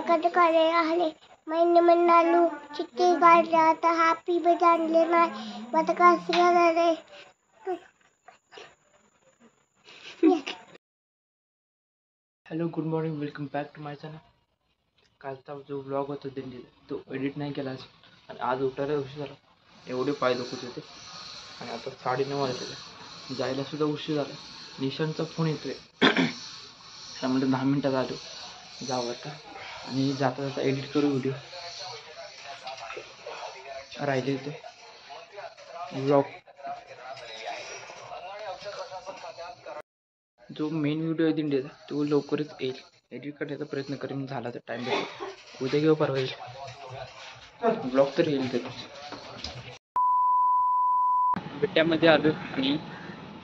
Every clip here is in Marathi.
एखादं कार्य आले महिने म्हणालो चिठ्ठी काढल्या आता हॅपी बर्थडे आणले नाही आता कसं करणार आहे. Hello good morning, welcome back to my channel. कालचा जो ब्लॉग होता दिल्ली तो एडिट नाही केला आणि आज उठायला उशीर झाला. एवढे पाय दुखत होते आणि आता 9:30 वाजले, जायला सुद्धा उशीर झाला. निशांतचा फोन येतोय त्यामुळे 10 मिनटात आलो जावं आता आणि जाता जाता एडिट करू व्हिडिओ राहिले होते ब्लॉग. जो मेन व्हिडिओ आहे दिंडीचा तो लवकरच येईल. एडिट करण्याचा प्रयत्न करेन, झाला तर टाइम भेटेल उद्या किंवा परवा येईल ब्लॉग तर येईल. त्याचा विट्यामध्ये आलो आणि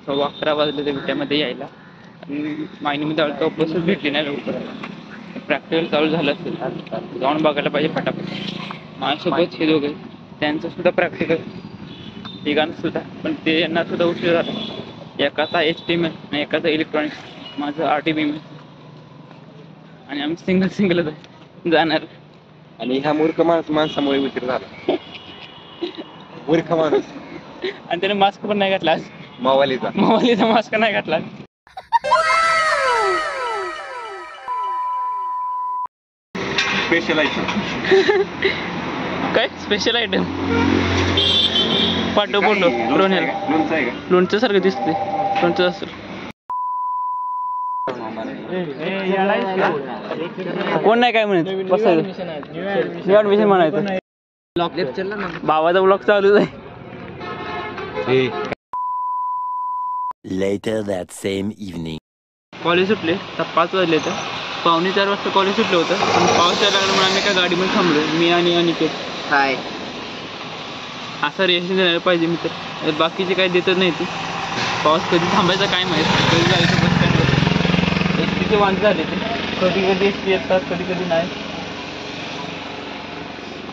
11:15 वाजले त्या विट्यामध्ये यायला आणि मायनीमध्ये आलो तर बसच भेटली नाही लवकर. प्रॅक्टिकल चालू झालं असेल, जाऊन बघायला पाहिजे फटाफट. माझ्यासोबत हे दोघे त्यांचं सुद्धा प्रॅक्टिकल तिघांचं सुद्धा, पण ते यांना सुद्धा उशीर झाला. एकाचा HTML आणि एकाचा इलेक्ट्रॉनिक्स, माझं RTBM आणि आम्ही सिंगल जाणार. आणि ह्या मूर्ख माणसामुळे उशीर झाला. मूर्ख माणूस आणि त्याने मास्क पण नाही घातला आज. मावालीचा मास्क नाही घातला. Special item. काय स्पेशल आयटम? पाठव फोटो. लोणचं सारखं दिसते. लोणचं असेल. कोण नाही काय म्हणत बसायचं, ऍडमिशन म्हणायचं. भावाचा ब्लॉग चालूच आहे. Later that same evening. College सुटले तर 5 वाजले, तर 3:45 वाजता कॉलेज सुटलं होतं. पण पाऊस यायला लागला म्हणून आम्ही काय गाडीमध्ये थांबलो, मी आणि अनिकेत. हाय, असं रिएक्शन द्यायला पाहिजे मी तर. बाकीचे काही देतच नाही ती. पाऊस कधी थांबायचा काय माहीत, कधी जायचं बस स्टँडवर. एसटीचे वांदे झाले ते, कधी कधी एसटी येतात कधी कधी नाही.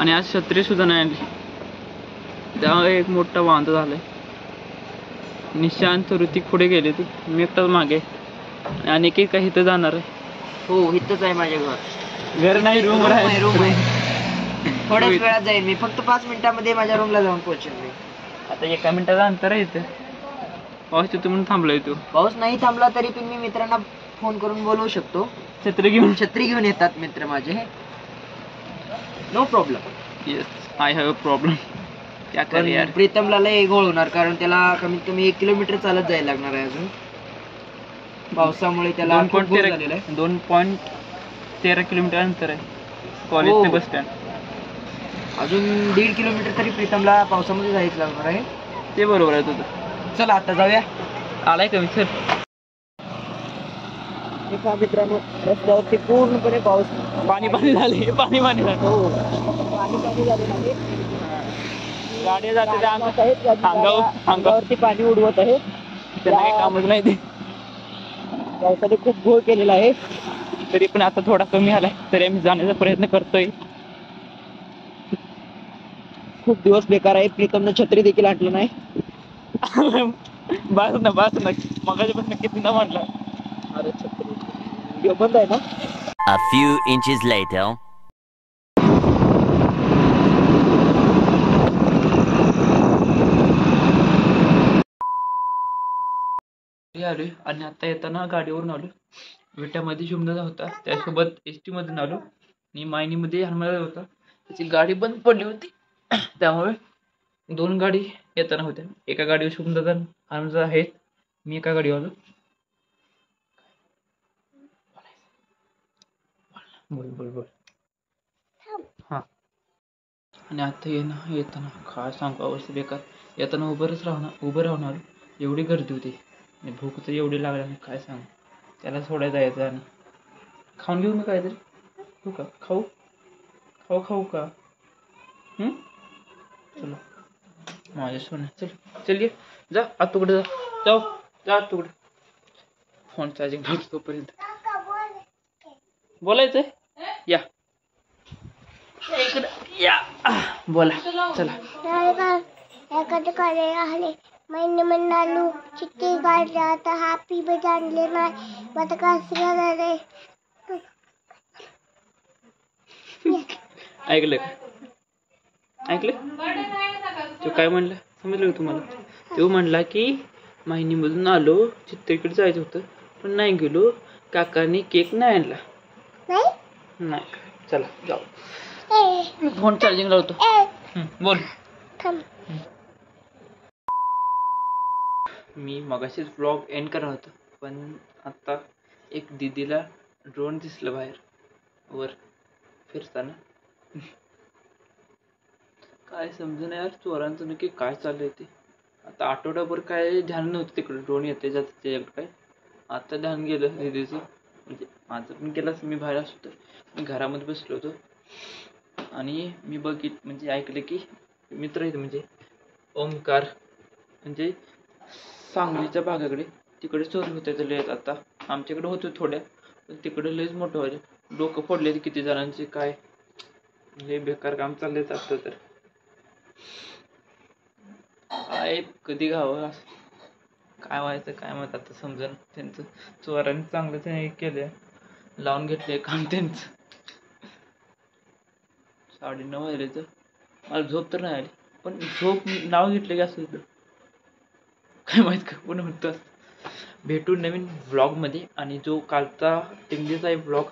आणि आज छत्री सुद्धा नाही आणली, त्यामुळे एक मोठा वांदा झालाय. निशांत ऋतिक पुढे गेले ते, मी एकटाच मागे आणि काही काही इथं जाणार आहे. हो इथंच आहे माझ्या घर. घर नाही, रूम आहे. रूम आहे. थोड्याच वेळात जाईल मी, फक्त 5 मिनिटांमध्ये माझ्या रूमला जाऊन पोहोचेल मी. आता 1 मिनिटाचं अंतर आहे इथं. पाऊस येतो म्हणून थांबलोय तू. पाऊस नाही थांबला तरी पण मी मित्रांना फोन करून बोलवू शकतो. छत्री घेऊन येतात मित्र माझे, no problem. Yes, I have a problem. क्या कर यार. प्रीतमला लय घोळ होणार, कारण त्याला कमीत कमी 1 किलोमीटर चालत जायला लागणार आहे अजून. पावसामुळे त्याला 2.13 किलोमीटर अंतर आहे कॉलेज ते बस स्टँड. अजून 1.5 किलोमीटर तरी प्रीतमला पावसामध्ये जायचं लागणार आहे. ते बरोबर आहे तुझं. चला आता जाऊया. आलाय कमी सर. मित्रांनो, रस्त्यावरती पूर्णपणे पाऊस, पाणी झाले. पाणी झालं. हो पाणी झालेलं आहे. गाड्या जाते अंगावरती पाणी उडवत आहे. त्यांना काही कामच नाही ते. पावसाने खूप घोळ केलेला आहे. तरी पण आता थोडा कमी आलाय, तरी आम्ही जाण्याचा प्रयत्न करतोय. खूप दिवस बेकार आहे. प्रीतमने छत्री देखील आणलं नाही. बस ना मगाच्यापासून किती ना म्हटलं. अरे छत्री बंद आहे ना. A few inches later. आलोय आणि आता येताना गाडीवरून आलो. विट्यामध्ये शुभदादा होता, त्यासोबत ST मधून आलो आणि मायनीमध्ये हनुमानदादा होता. त्याची गाडी बंद पडली होती, त्यामुळे 2 गाडी येताना होत्या. एका गाडीवर शुभदादा हनुमानदादा आहेत, मी एका गाडीवर आलो. बोल. हा. आणि आता येताना काय सांगू, अवस्था बेकार. येताना उभं राहणार एवढी गर्दी होती. भूक तर एवढी लागली काय सांगू. त्याला सोडायला जायचं आणि खाऊन घेऊ मी काहीतरी. हो का, खाऊ का? चलो माझ्या सोन्या, चल ये जा आतुकडे, जा आतुकडे. फोन चार्जिंग ठेवतो तोपर्यंत. बोलायचंय या बोला. चला. एखादं कार्य आले महिने म्हणालो चिठ्ठी काढल्या आता हॅपी बर्थडे आणले नाही आता कसं करणार आहे. ऐकलं का? ऐकलं तो काय म्हणला समजलं का तुम्हाला? तो म्हणला की माहिनीमधून आलो, चित्तेकडे जायचं होतं पण नाही गेलो, काकाने केक नाही आणला. नाही नाही चला जाऊ. ए, फोन चार्जिंग लावतो. बोल. थांब. मी मगाशीच व्लॉग एंड करणार होतो पण आता एक दीदीला ड्रोन दिसलं बाहेर वर फिरताना. काय समजून यार चोरांचं नक्की काय चाललंय ते. आता आठवड्याभर काय ध्यान नव्हतं तिकडे ड्रोन येते जाते त्याच्याकडे काय. आता ध्यान गेलं दीदीचं, म्हणजे माझं पण केलं असं. मी बाहेर असतो तर मी घरामध्ये बसलो होतो आणि मी म्हणजे ऐकलं की मित्र आहेत म्हणजे ओमकार म्हणजे सांगलीच्या भागाकडे तिकडे चोरी होते तर लयच. आता आमच्याकडे होते थोड्या पण तिकडे लयच मोठं व्हायला. डोकं फोडले किती जणांचे काय. लय बेकार काम चाललंय आता तर. काय कधी घावं काय व्हायचं काय माहित आता समजून. त्यांचं चोरांनी चांगलं ते केलं, लावून घेतलंय काम त्यांचं. 9:30 वाजले तर मला झोप तर नाही आली पण झोप नाव घेतलं की असं होतं काय माहित का पण होतं. भेटू नवीन व्लॉगमध्ये आणि जो कालचा टिंगलीचा आहे व्लॉग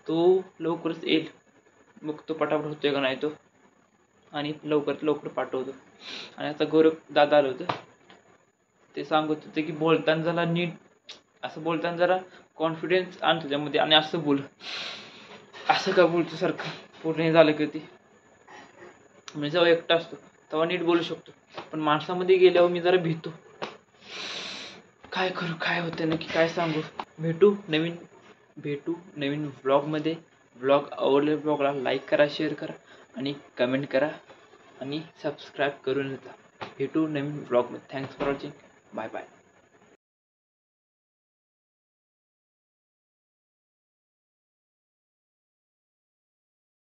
तो लवकरच येईल. मग तो पटापट होतोय का नाही तो आणि लवकर पाठवतो. आणि आता गौरव दादा आलं होतं ते सांगत होते की बोलताना जरा नीट असं बोलताना जरा कॉन्फिडन्स आण तुझ्यामध्ये आणि असं बोल. असं का बोलतो सारखं पूर्ण हे झालं की ती म्हणजे जेव्हा एकटा असतो तेव्हा नीट बोलू शकतो पण माणसामध्ये गेल्यावर मी जरा भीतो. काय करू काय होतं नक्की काय सांगू. भेटू नवीन व्लॉगमध्ये. व्लॉग आवडले व्लॉगला लाईक करा, शेअर करा आणि कमेंट करा आणि सबस्क्राईब करून येता. भेटू नवीन व्लॉगमध्ये. Thanks for watching. Bye bye.